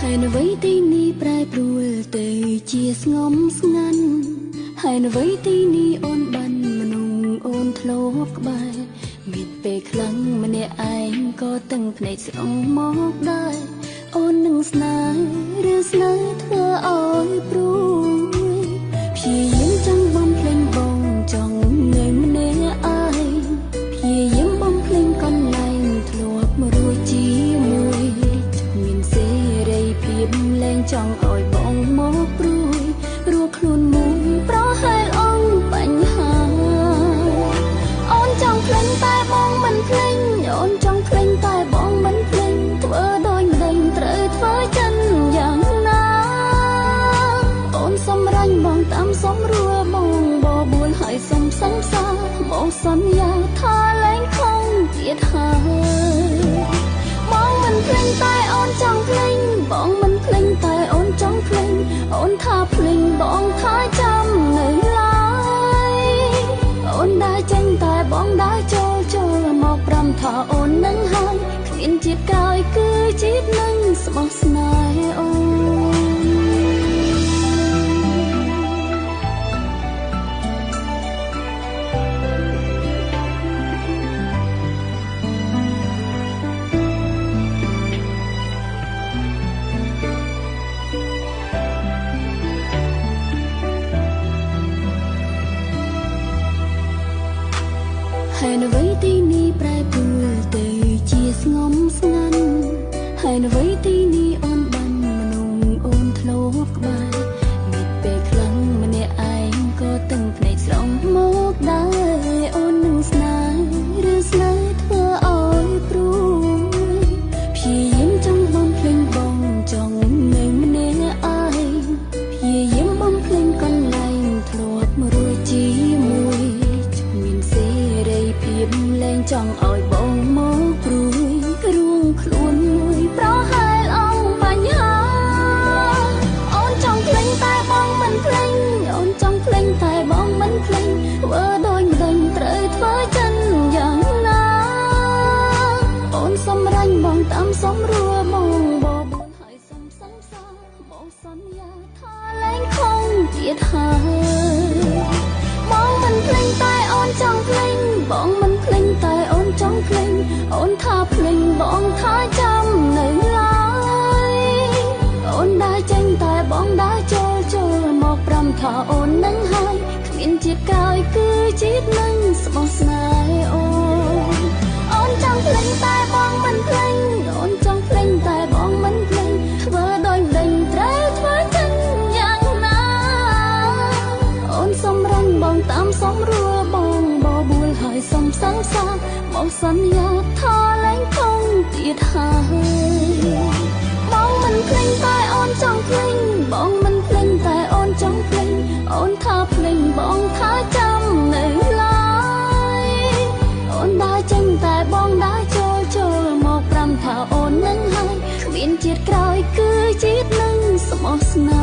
ហើយនៅវ័យទីនេះប្រែប្រួលទៅជាស្ងំស្ងាត់ហើយនៅវ័យទីនេះអូនបានមនុស្សអូនធ្លាប់ក្បែរមានពេលខ្លាំងម្នាក់ឯងក៏តឹងភ្នែកស្រង់មកដែរអូននឹងស្នេហ៍ឬស្នេហ៍ធ្វើឲ្យព្រួយព្យាយាមចង់បំភ្លេចបងចង់នៅម្នាក់ឯងព្យាយាមបំភ្លេចកន្លែងធ្លាប់មករួចជាមួយមានសេរីភាពលែងចង់ឲ្យបងមកព្រួយរួចខ្លួនមួយប្រហែលអង្គបញ្ហាអូនចង់ភ្លេចតែបងមិនភ្លេចអូនចង់ភ្លេចតែបងមិនភ្លេចធ្វើដោយមិនដេញត្រូវធ្វើចិនយ៉ាងណាអូនសម្រេចបងតាមសំរួលបងបបួលហើយសុំសង្សារបងសន្យាថាលែងខំទៀតហើយបងមិនភ្លេចតែអូនចង់ភ្លេចបងមិនភ្លេចតែអូនចង់ភ្លេចអូនថាភ្លេចបងថាចាំនៅឡើយអូនដើរចេញតែបងដើរចូលមកប្រាំថាអូននឹងហើយគ្មានជាតិក្រោយគឺជាតិនឹងស្បោះស្នេហ៍អូនហើយនៅវ័យទីនេះប្រែប្រួលទៅជាស្ងំស្ងាត់ហើយនៅវ័យទីនេះអូនបានមនុស្សអូនធ្លាប់ក្បែរមានពេលខ្លាំងម្នាក់ឯងក៏តឹងភ្នែកស្រង់មកដែរអូននឹងស្នេហ៍ឬស្នេហ៍ធ្វើឲ្យព្រួយព្យាយាមចង់បំភ្លេចបងចង់នៅម្នាក់ឯងព្យាយាមបំភ្លេចកន្លែងធ្លាប់មករួចជាមួយមានសេរីភាពលែងចង់ឲ្យបងមកព្រួយរួងខ្លួនមួយប្រហែលអង្គបញ្ហាអូនចង់ភ្លេចតែបងមិនភ្លេចអូនចង់ភ្លេចតែបងមិនភ្លេចធ្វើដោយមិនដេញត្រូវធ្វើចិនយ៉ាងណាអូនសម្រេចបងតាមសំរួលបងបបួលហើយសុំសង្សារបងសន្យាថាលែងខំទៀតហើយបងមិនភ្លេចតែអូនចង់ភ្លេចបងមិនភ្លេចតែអូនចង់ភ្លេចអូនថាភ្លេចបងថាចាំនៅឡើយអូនដើរចេញតែបងដើរចូលមកប្រាំថាអូននឹងហើយគ្មានជាតិក្រោយគឺជាតិនឹងស្បោះស្នេហ៍អូនចង់ភ្លេចតែបងមិនភ្លេចអូនចង់ភ្លេចតែបងមិនភ្លេចធ្វើដោយមិនដេញត្រូវធ្វើចិនយ៉ាងណាអូនសម្រេចបងតាមសំរួលបងបបួលហើយសុំសង្សារបងសន្យាថាលែងខំទៀតហើយបងមិនភ្លេចតែអូនចង់ភ្លេចបងមិនភ្លេចតែអូនចង់ភ្លេចអូនថាភ្លេចបងថាចាំនៅឡើយអូនដើរចេញតែបងដើរចូលមកប្រាំថាអូននឹងហើយគ្មានជាតិក្រោយគឺជាតិនឹងស្បោះស្នេហ៍